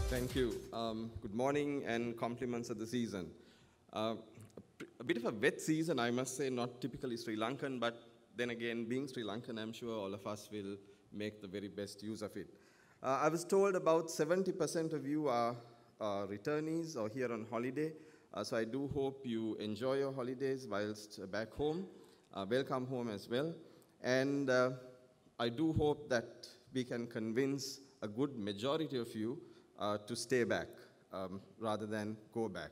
Thank you. Good morning and compliments of the season. A bit of a wet season, I must say, not typically Sri Lankan, but then again, being Sri Lankan, I'm sure all of us will make the very best use of it. I was told about 70% of you are returnees or here on holiday, so I do hope you enjoy your holidays whilst back home. Welcome home as well. And I do hope that we can convince a good majority of you to stay back rather than go back.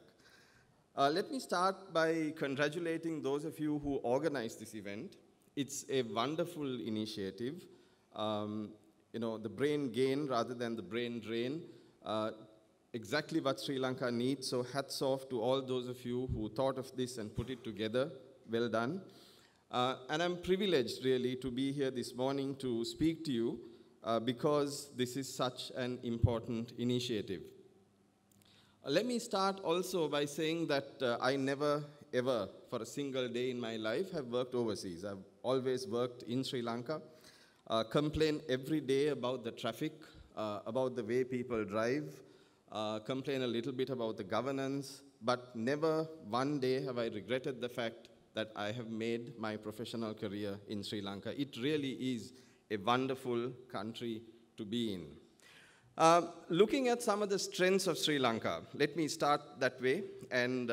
Let me start by congratulating those of you who organized this event. It's a wonderful initiative. The brain gain rather than the brain drain. Exactly what Sri Lanka needs, so hats off to all those of you who thought of this and put it together. Well done. And I'm privileged, really, to be here this morning to speak to you because this is such an important initiative. Let me start also by saying that I never, ever, for a single day in my life, have worked overseas. I've always worked in Sri Lanka, complain every day about the traffic, about the way people drive, complain a little bit about the governance, but never one day have I regretted the fact that I have made my professional career in Sri Lanka. It really is a wonderful country to be in. Looking at some of the strengths of Sri Lanka, let me start that way and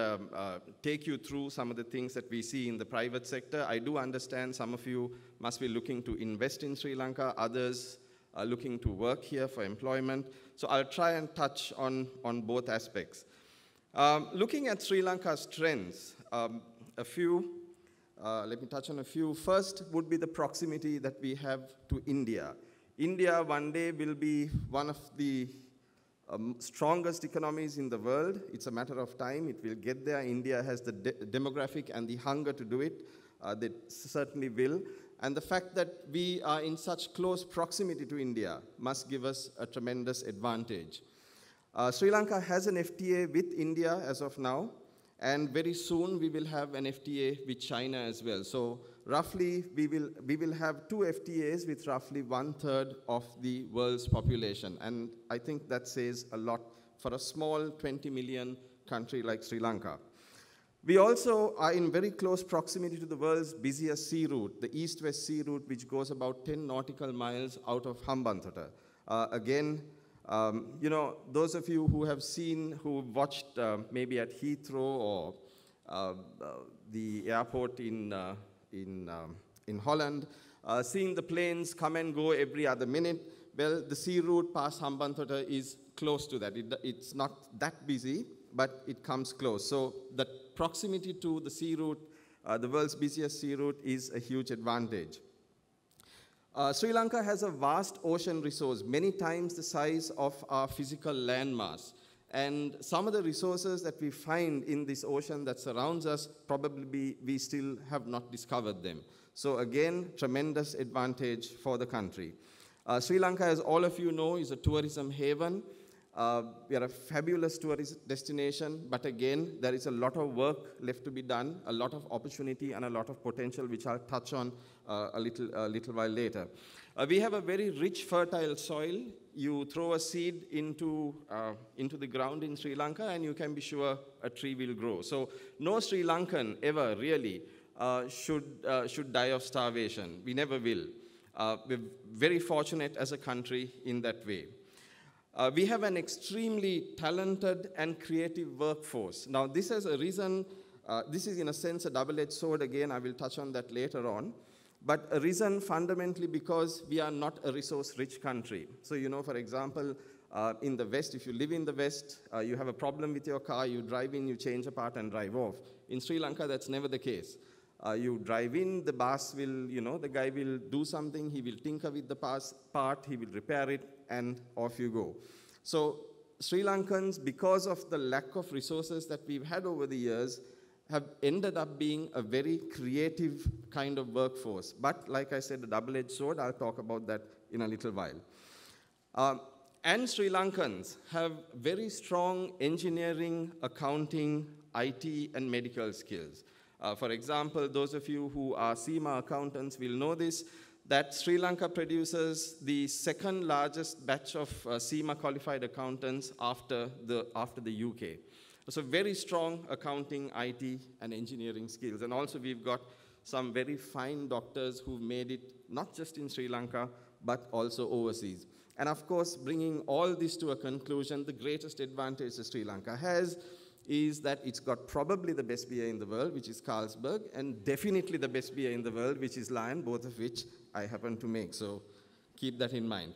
take you through some of the things that we see in the private sector. I do understand some of you must be looking to invest in Sri Lanka, others are looking to work here for employment. So I'll try and touch on both aspects. Looking at Sri Lanka's strengths, let me touch on a few. First would be the proximity that we have to India. India one day will be one of the strongest economies in the world. It's a matter of time. It will get there. India has the demographic and the hunger to do it. They certainly will. And the fact that we are in such close proximity to India must give us a tremendous advantage. Sri Lanka has an FTA with India as of now. And very soon we will have an FTA with China as well. So roughly we will have 2 FTAs with roughly 1/3 of the world's population. And I think that says a lot for a small 20 million country like Sri Lanka. We also are in very close proximity to the world's busiest sea route, the east-west sea route, which goes about 10 nautical miles out of Hambantota. Those of you who have seen, who watched maybe at Heathrow or the airport in Holland, seeing the planes come and go every other minute, well, the sea route past Hambantota is close to that. It's not that busy, but it comes close. So the proximity to the sea route, the world's busiest sea route, is a huge advantage. Sri Lanka has a vast ocean resource, many times the size of our physical landmass. And some of the resources that we find in this ocean that surrounds us, probably we still have not discovered them. So again, tremendous advantage for the country. Sri Lanka, as all of you know, is a tourism haven. We are a fabulous tourist destination, but again, there is a lot of work left to be done, a lot of opportunity and a lot of potential, which I'll touch on a little while later. We have a very rich, fertile soil. You throw a seed into the ground in Sri Lanka, and you can be sure a tree will grow. So no Sri Lankan ever really should die of starvation. We never will. We're very fortunate as a country in that way. We have an extremely talented and creative workforce. Now, this is a reason, this is in a sense a double-edged sword. Again, I will touch on that later on. But a reason fundamentally because we are not a resource-rich country. So, for example, in the West, if you live in the West, you have a problem with your car, you drive in, you change a part and drive off. In Sri Lanka, that's never the case. You drive in, the boss will, the guy will do something, he will tinker with the part, he will repair it, and off you go. So Sri Lankans, because of the lack of resources that we've had over the years, have ended up being a very creative kind of workforce. But like I said, a double-edged sword, I'll talk about that in a little while. And Sri Lankans have very strong engineering, accounting, IT, and medical skills. For example, those of you who are SEMA accountants will know this. that Sri Lanka produces the second largest batch of CIMA qualified accountants after the UK. So very strong accounting, IT, and engineering skills. And also we've got some very fine doctors who've made it not just in Sri Lanka, but also overseas. And of course, bringing all this to a conclusion, the greatest advantage that Sri Lanka has is that it's got probably the best beer in the world, which is Carlsberg, and definitely the best beer in the world, which is Lion, both of which I happen to make. So keep that in mind.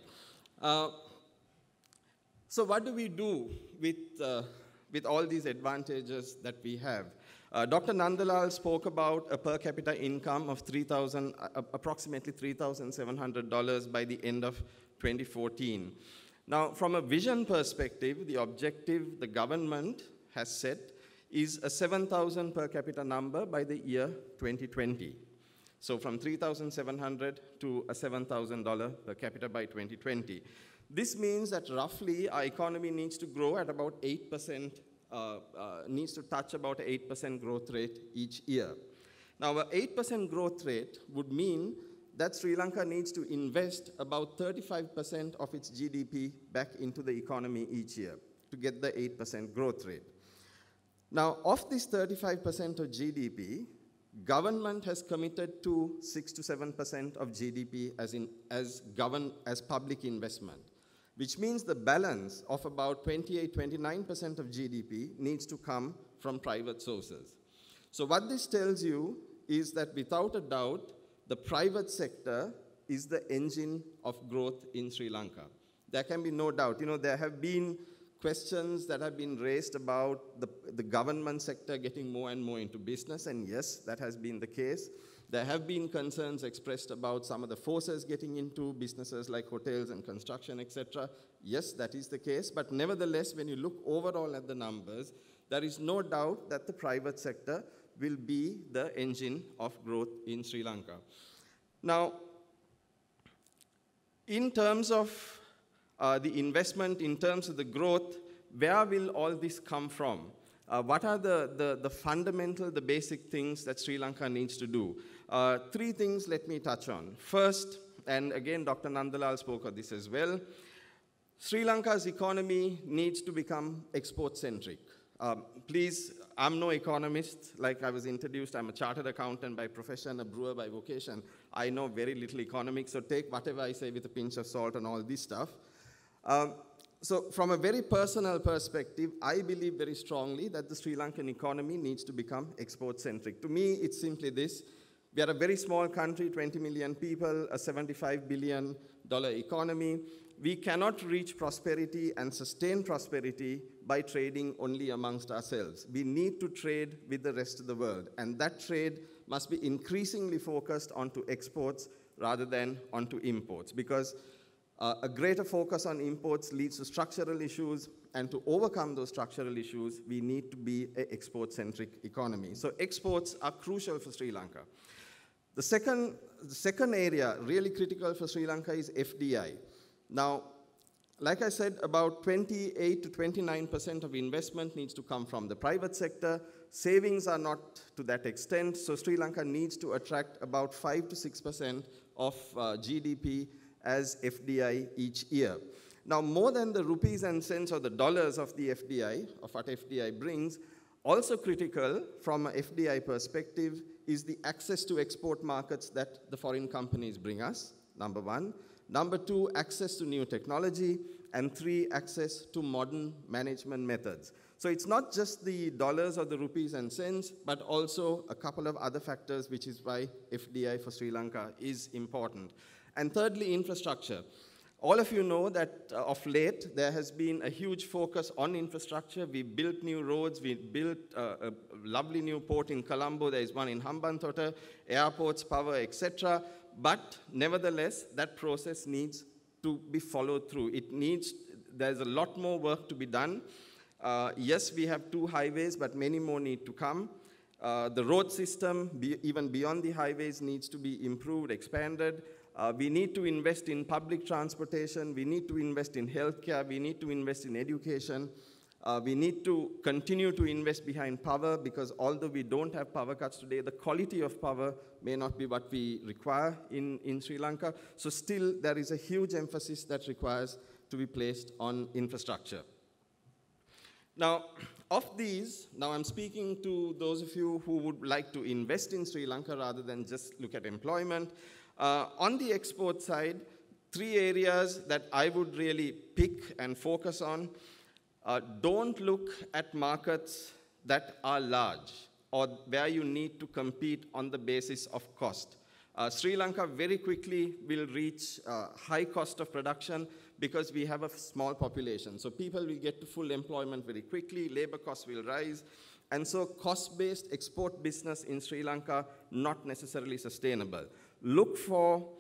So what do we do with all these advantages that we have? Dr. Nandalal spoke about a per capita income of approximately $3,700 by the end of 2014. Now, from a vision perspective, the objective the government has set is a 7,000 per capita number by the year 2020. So from 3,700 to a $7,000 per capita by 2020. This means that roughly our economy needs to grow at about 8%, needs to touch about 8% growth rate each year. Now, an 8% growth rate would mean that Sri Lanka needs to invest about 35% of its GDP back into the economy each year to get the 8% growth rate. Now, of this 35% of GDP, government has committed to 6 to 7% of GDP as public investment, which means the balance of about 28, 29% of GDP needs to come from private sources. So what this tells you is that without a doubt, the private sector is the engine of growth in Sri Lanka. There can be no doubt. You know, there have been questions that have been raised about the government sector getting more and more into business, and yes, that has been the case. There have been concerns expressed about some of the forces getting into businesses like hotels and construction, etc. Yes, that is the case, but nevertheless, when you look overall at the numbers, there is no doubt that the private sector will be the engine of growth in Sri Lanka. Now, in terms of the investment, in terms of the growth, where will all this come from? What are the fundamental, the basic things that Sri Lanka needs to do? Three things let me touch on. First, and again, Dr. Nandalal spoke of this as well, Sri Lanka's economy needs to become export-centric. Please, I'm no economist. Like I was introduced, I'm a chartered accountant by profession, a brewer by vocation. I know very little economics, so take whatever I say with a pinch of salt and all this stuff. So from a very personal perspective, I believe very strongly that the Sri Lankan economy needs to become export-centric. To me, it's simply this. We are a very small country, 20 million people, a $75 billion economy. We cannot reach prosperity and sustain prosperity by trading only amongst ourselves. We need to trade with the rest of the world, and that trade must be increasingly focused onto exports rather than onto imports, because a greater focus on imports leads to structural issues, and to overcome those structural issues, we need to be an export-centric economy. So exports are crucial for Sri Lanka. The second area really critical for Sri Lanka is FDI. Now, like I said, about 28 to 29% of investment needs to come from the private sector. Savings are not to that extent, so Sri Lanka needs to attract about 5 to 6% of GDP as FDI each year. Now, more than the rupees and cents or the dollars of the FDI, of what FDI brings, also critical from an FDI perspective is the access to export markets that the foreign companies bring us, number one. Number two, access to new technology. And three, access to modern management methods. So it's not just the dollars or the rupees and cents, but also a couple of other factors, which is why FDI for Sri Lanka is important. And thirdly, infrastructure. All of you know that of late, there has been a huge focus on infrastructure. We built new roads, we built a lovely new port in Colombo, there is one in Hambantota, airports, power, etc. But nevertheless, that process needs to be followed through. There's a lot more work to be done. Yes, we have 2 highways, but many more need to come. The road system, even beyond the highways, needs to be improved, expanded. We need to invest in public transportation. We need to invest in healthcare. We need to invest in education. We need to continue to invest behind power because although we don't have power cuts today, the quality of power may not be what we require in Sri Lanka. So still, there is a huge emphasis that requires to be placed on infrastructure. Now, of these, now I'm speaking to those of you who would like to invest in Sri Lanka rather than just look at employment. On the export side, 3 areas that I would really pick and focus on. Don't look at markets that are large or where you need to compete on the basis of cost. Sri Lanka very quickly will reach high cost of production because we have a small population. So people will get to full employment very quickly, labor costs will rise, and so cost-based export business in Sri Lanka not necessarily sustainable. Look for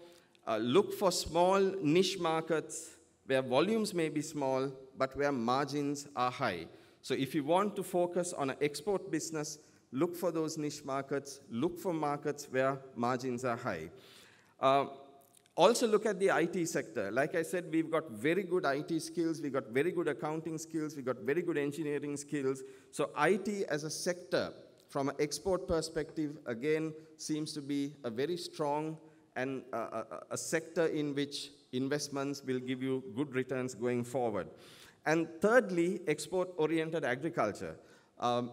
small niche markets where volumes may be small, but where margins are high. So if you want to focus on an export business, look for those niche markets, look for markets where margins are high. Also look at the IT sector. Like I said, we've got very good IT skills, we've got very good accounting skills, we've got very good engineering skills. So IT as a sector, from an export perspective, again, seems to be a very strong and a sector in which investments will give you good returns going forward. And thirdly, export-oriented agriculture.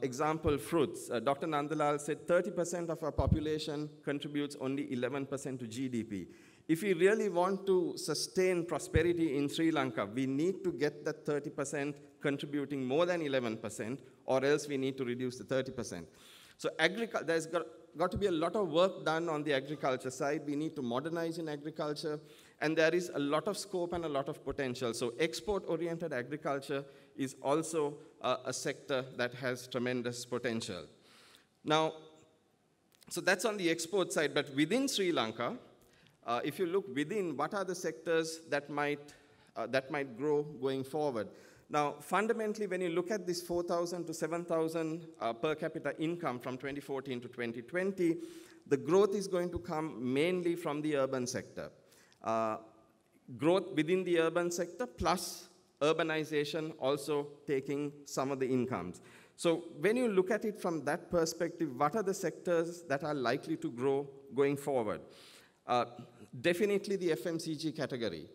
Example, fruits. Dr. Nandalal said 30% of our population contributes only 11% to GDP. If we really want to sustain prosperity in Sri Lanka, we need to get that 30% contributing more than 11%, or else we need to reduce the 30%. So there's got to be a lot of work done on the agriculture side. We need to modernize in agriculture, and there is a lot of scope and a lot of potential. So export-oriented agriculture is also a sector that has tremendous potential. Now, so that's on the export side, but within Sri Lanka, if you look within, what are the sectors that might grow going forward? Now, fundamentally, when you look at this 4,000 to 7,000 per capita income from 2014 to 2020, the growth is going to come mainly from the urban sector. Growth within the urban sector plus urbanization also taking some of the incomes. So when you look at it from that perspective, what are the sectors that are likely to grow going forward? Definitely the FMCG category.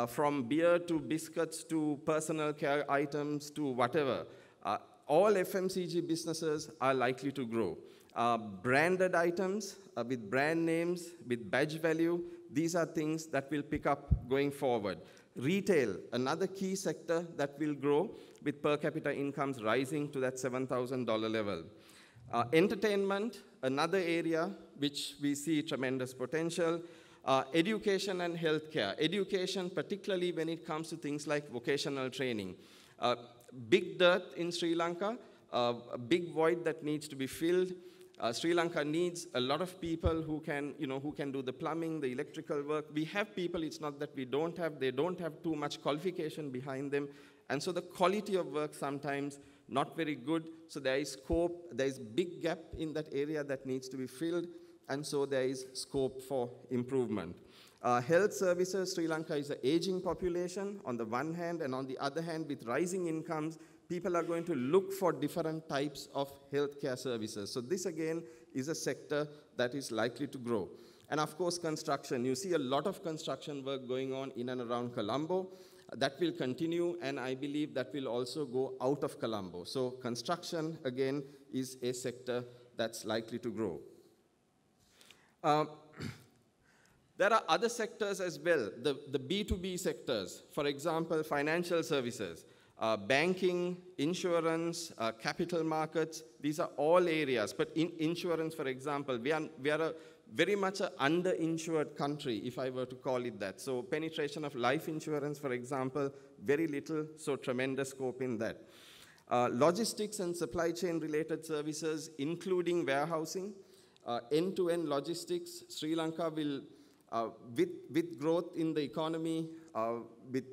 From beer to biscuits to personal care items to whatever, all FMCG businesses are likely to grow. Branded items with brand names, with badge value, these are things that will pick up going forward. Retail, another key sector that will grow with per capita incomes rising to that $7,000 level. Entertainment, another area which we see tremendous potential. Education and healthcare. Education, particularly when it comes to things like vocational training. Big dearth in Sri Lanka, a big void that needs to be filled. Sri Lanka needs a lot of people who can do the plumbing, the electrical work. We have people, it's not that they don't have too much qualification behind them. And so the quality of work sometimes not very good. So there is scope, there is big gap in that area that needs to be filled. And so there is scope for improvement. Health services, Sri Lanka is an aging population on the one hand, and on the other hand, with rising incomes, people are going to look for different types of healthcare services. So this again is a sector that is likely to grow. And of course, construction. You see a lot of construction work going on in and around Colombo. That will continue, and I believe that will also go out of Colombo. So construction, again, is a sector that's likely to grow. There are other sectors as well, the B2B sectors, for example, financial services, banking, insurance, capital markets, these are all areas. But in insurance, for example, we are very much an underinsured country, if I were to call it that. So penetration of life insurance, for example, very little, so tremendous scope in that. Logistics and supply chain related services, including warehousing, end-to-end logistics. Sri Lanka will, with growth in the economy, with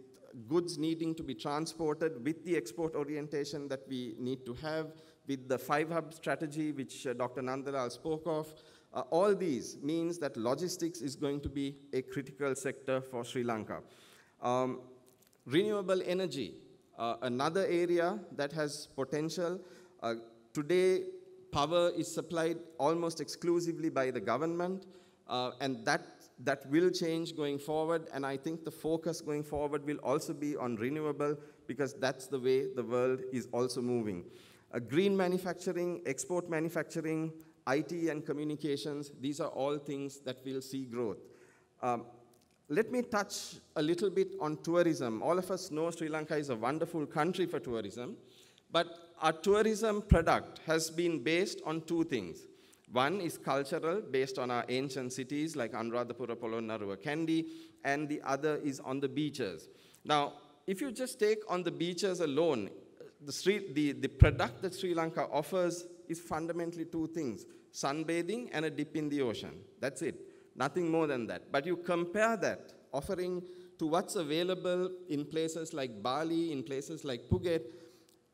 goods needing to be transported, with the export orientation that we need to have, with the 5-hub strategy, which Dr. Nandalal spoke of, all these means that logistics is going to be a critical sector for Sri Lanka. Renewable energy. Another area that has potential, today power is supplied almost exclusively by the government, and that will change going forward, and I think the focus going forward will also be on renewable, because that's the way the world is also moving. Green manufacturing, export manufacturing, IT and communications, these are all things that will see growth. Let me touch a little bit on tourism. All of us know Sri Lanka is a wonderful country for tourism, but our tourism product has been based on two things. One is cultural, based on our ancient cities like Anuradhapura, Polonnaruwa, Kandy, and the other is on the beaches. Now, if you just take on the beaches alone, the product that Sri Lanka offers is fundamentally two things: sunbathing and a dip in the ocean. That's it. Nothing more than that. But you compare that offering to what's available in places like Bali, in places like Phuket,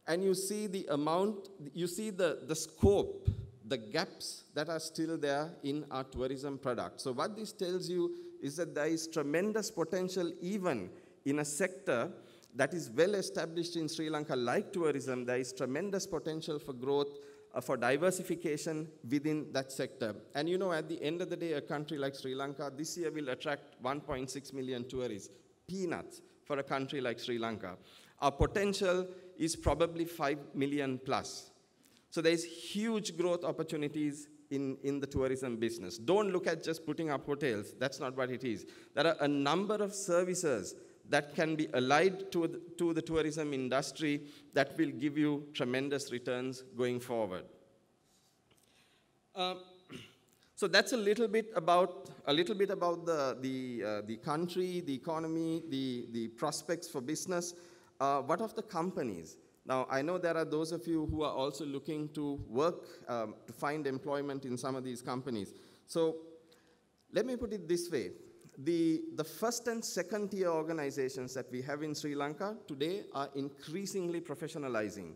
and you see the amount, you see the scope, the gaps that are still there in our tourism product. So what this tells you is that there is tremendous potential even in a sector that is well established in Sri Lanka like tourism. There is tremendous potential for growth, for diversification within that sector. And you know, at the end of the day, a country like Sri Lanka this year will attract 1.6 million tourists. Peanuts for a country like Sri Lanka. Our potential is probably 5 million plus. So there's huge growth opportunities in the tourism business. Don't look at just putting up hotels. That's not what it is. There are a number of services that can be allied to the tourism industry that will give you tremendous returns going forward. So that's a little bit about the country, the economy, the prospects for business. What of the companies? Now, I know there are those of you who are also looking to work, to find employment in some of these companies. So let me put it this way. The first and second tier organizations that we have in Sri Lanka today are increasingly professionalizing.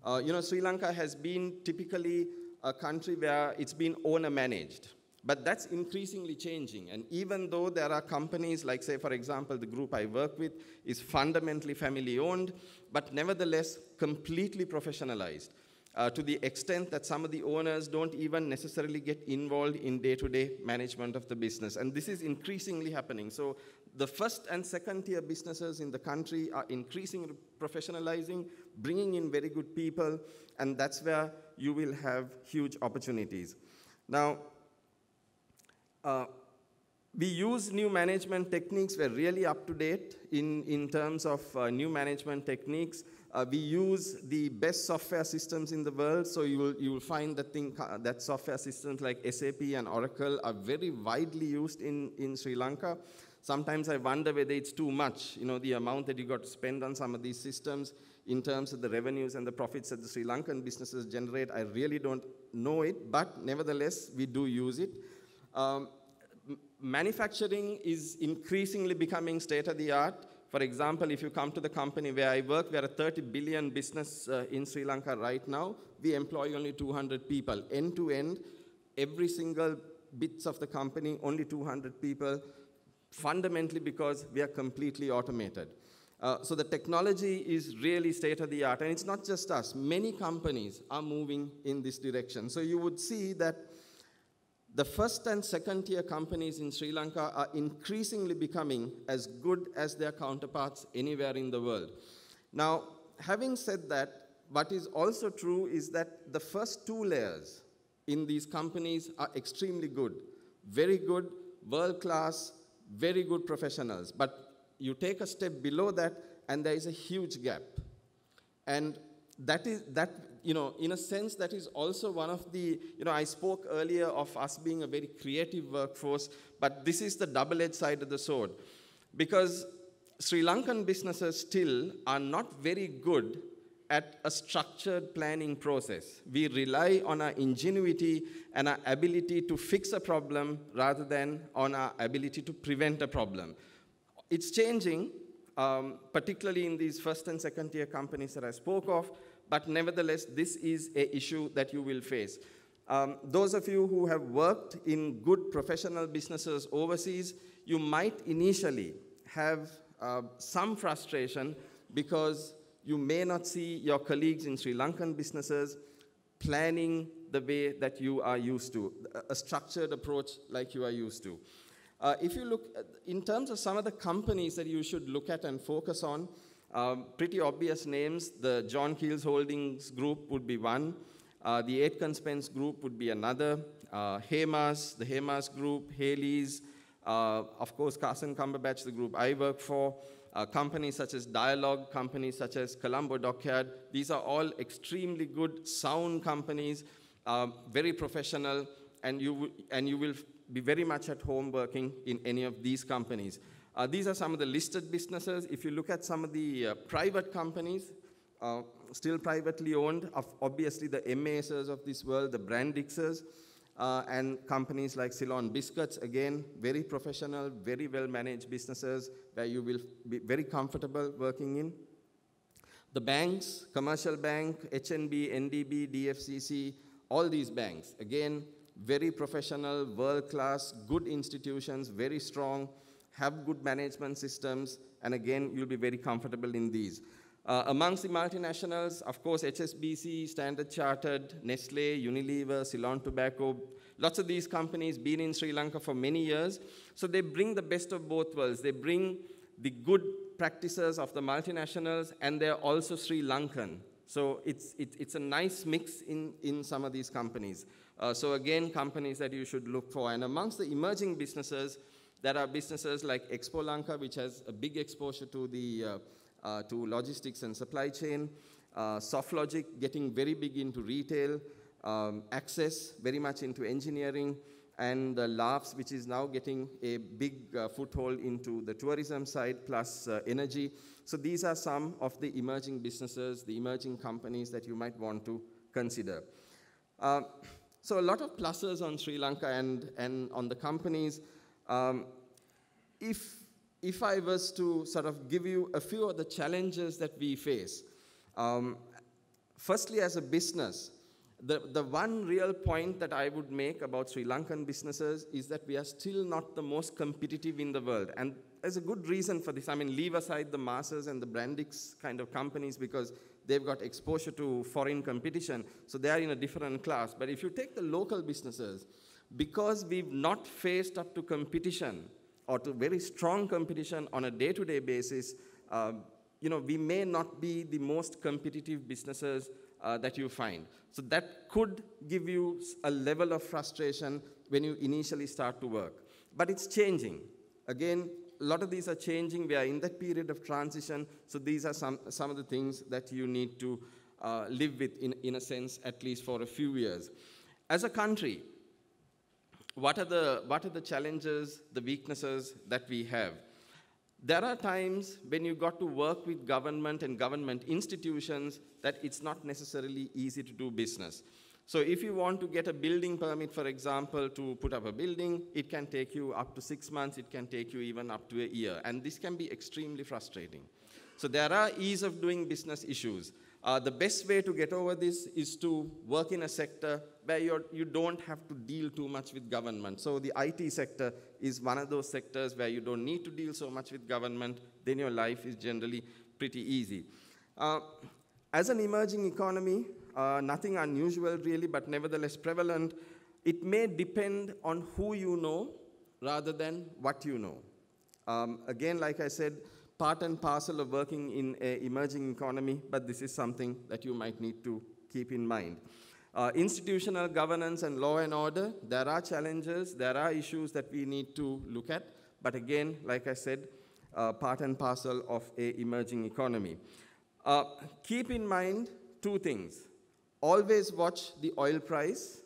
You know, Sri Lanka has been typically a country where it's been owner managed, but that's increasingly changing. And even though there are companies like, say, for example, the group I work with is fundamentally family owned, but nevertheless completely professionalized. To the extent that some of the owners don't even necessarily get involved in day-to-day management of the business. And this is increasingly happening. So the first and second tier businesses in the country are increasingly professionalizing, bringing in very good people, and that's where you will have huge opportunities. Now, we use new management techniques. We're really up to date in terms of new management techniques. We use the best software systems in the world, so you will find that software systems like SAP and Oracle are very widely used in Sri Lanka. Sometimes I wonder whether it's too much, you know, the amount that you got to spend on some of these systems in terms of the revenues and the profits that the Sri Lankan businesses generate. I really don't know it, but nevertheless, we do use it. Manufacturing is increasingly becoming state-of-the-art. For example, if you come to the company where I work, we are a 30 billion business in Sri Lanka right now. We employ only 200 people. End to end, every single bits of the company, only 200 people, fundamentally because we are completely automated. So the technology is really state-of-the-art. And it's not just us. Many companies are moving in this direction. So you would see that the first and second tier companies in Sri Lanka are increasingly becoming as good as their counterparts anywhere in the world. Now, having said that, what is also true is that the first two layers in these companies are extremely good. Very good, world-class, very good professionals. But you take a step below that, and there is a huge gap. And you know, in a sense, that is also one of the, you know, I spoke earlier of us being a very creative workforce, but this is the double-edged side of the sword. Because Sri Lankan businesses still are not very good at a structured planning process. We rely on our ingenuity and our ability to fix a problem rather than on our ability to prevent a problem. It's changing, particularly in these first and second tier companies that I spoke of, but nevertheless, this is an issue that you will face. Those of you who have worked in good professional businesses overseas, you might initially have some frustration because you may not see your colleagues in Sri Lankan businesses planning the way that you are used to, a structured approach like you are used to. If you look, in terms of some of the companies that you should look at and focus on, pretty obvious names, the John Keells Holdings Group would be one, the Aitken Spence Group would be another, Hemas, the Hemas Group, Haley's, of course Carson Cumberbatch, the group I work for, companies such as Dialogue, companies such as Colombo Dockyard. These are all extremely good, sound companies, very professional, and you will be very much at home working in any of these companies. These are some of the listed businesses. If you look at some of the private companies, still privately owned, obviously the MASers of this world, the Brandixers, and companies like Ceylon Biscuits, again, very professional, very well-managed businesses where you will be very comfortable working in. The banks, Commercial Bank, HNB, NDB, DFCC, all these banks, again, very professional, world-class, good institutions, very strong, have good management systems, and again, you'll be very comfortable in these. Amongst the multinationals, of course, HSBC, Standard Chartered, Nestle, Unilever, Ceylon Tobacco, lots of these companies been in Sri Lanka for many years. So they bring the best of both worlds. They bring the good practices of the multinationals, and they're also Sri Lankan. So it's a nice mix in some of these companies. So again, companies that you should look for. And amongst the emerging businesses, there are businesses like Expo Lanka, which has a big exposure to the to logistics and supply chain, SoftLogic getting very big into retail, Access very much into engineering, and Laughs, which is now getting a big foothold into the tourism side, plus energy. So these are some of the emerging businesses, the emerging companies that you might want to consider. So a lot of pluses on Sri Lanka and on the companies. If I was to sort of give you a few of the challenges that we face, firstly, as a business, the one real point that I would make about Sri Lankan businesses is that we are still not the most competitive in the world. And there's a good reason for this. I mean, leave aside the Masters and the Brandix kind of companies because they've got exposure to foreign competition, so they are in a different class. But if you take the local businesses, because we've not faced up to competition, or to very strong competition on a day-to-day basis, we may not be the most competitive businesses that you find. So that could give you a level of frustration when you initially start to work. But it's changing. Again, a lot of these are changing. We are in that period of transition, so these are some of the things that you need to live with in a sense, at least for a few years. As a country, what are the challenges, the weaknesses that we have? There are times when you got to work with government and government institutions that it's not necessarily easy to do business. So if you want to get a building permit, for example, to put up a building, it can take you up to 6 months, it can take you even up to a year, and this can be extremely frustrating. So there are ease of doing business issues. The best way to get over this is to work in a sector where you don't have to deal too much with government. So the IT sector is one of those sectors where you don't need to deal so much with government, then your life is generally pretty easy. As an emerging economy, nothing unusual really, but nevertheless prevalent, it may depend on who you know rather than what you know. Again, like I said, part and parcel of working in an emerging economy, but this is something that you might need to keep in mind. Institutional governance and law and order, there are challenges, there are issues that we need to look at, but again, like I said, part and parcel of an emerging economy. Keep in mind two things. Always watch the oil price,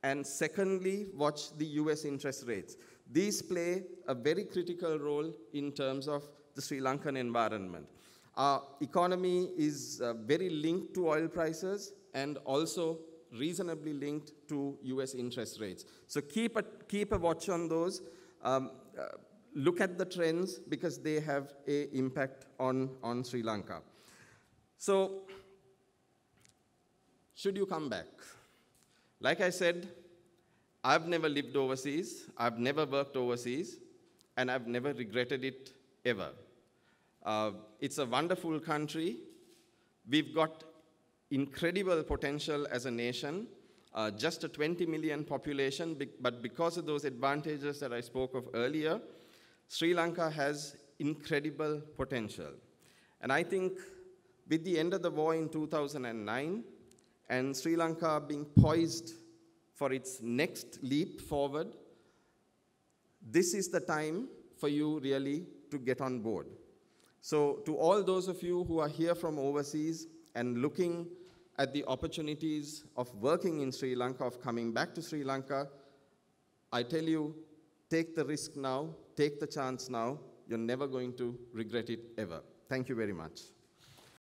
and secondly, watch the US interest rates. These play a very critical role in terms of the Sri Lankan environment. Our economy is very linked to oil prices and also reasonably linked to US interest rates. So keep a watch on those. Look at the trends because they have an impact on Sri Lanka. So, should you come back? Like I said, I've never lived overseas, I've never worked overseas, and I've never regretted it ever. It's a wonderful country. We've got incredible potential as a nation, just a 20 million population, but because of those advantages that I spoke of earlier, Sri Lanka has incredible potential. And I think with the end of the war in 2009, and Sri Lanka being poised for its next leap forward, this is the time for you really to get on board. So to all those of you who are here from overseas and looking at the opportunities of working in Sri Lanka, of coming back to Sri Lanka, I tell you, take the risk now, take the chance now. You're never going to regret it ever. Thank you very much.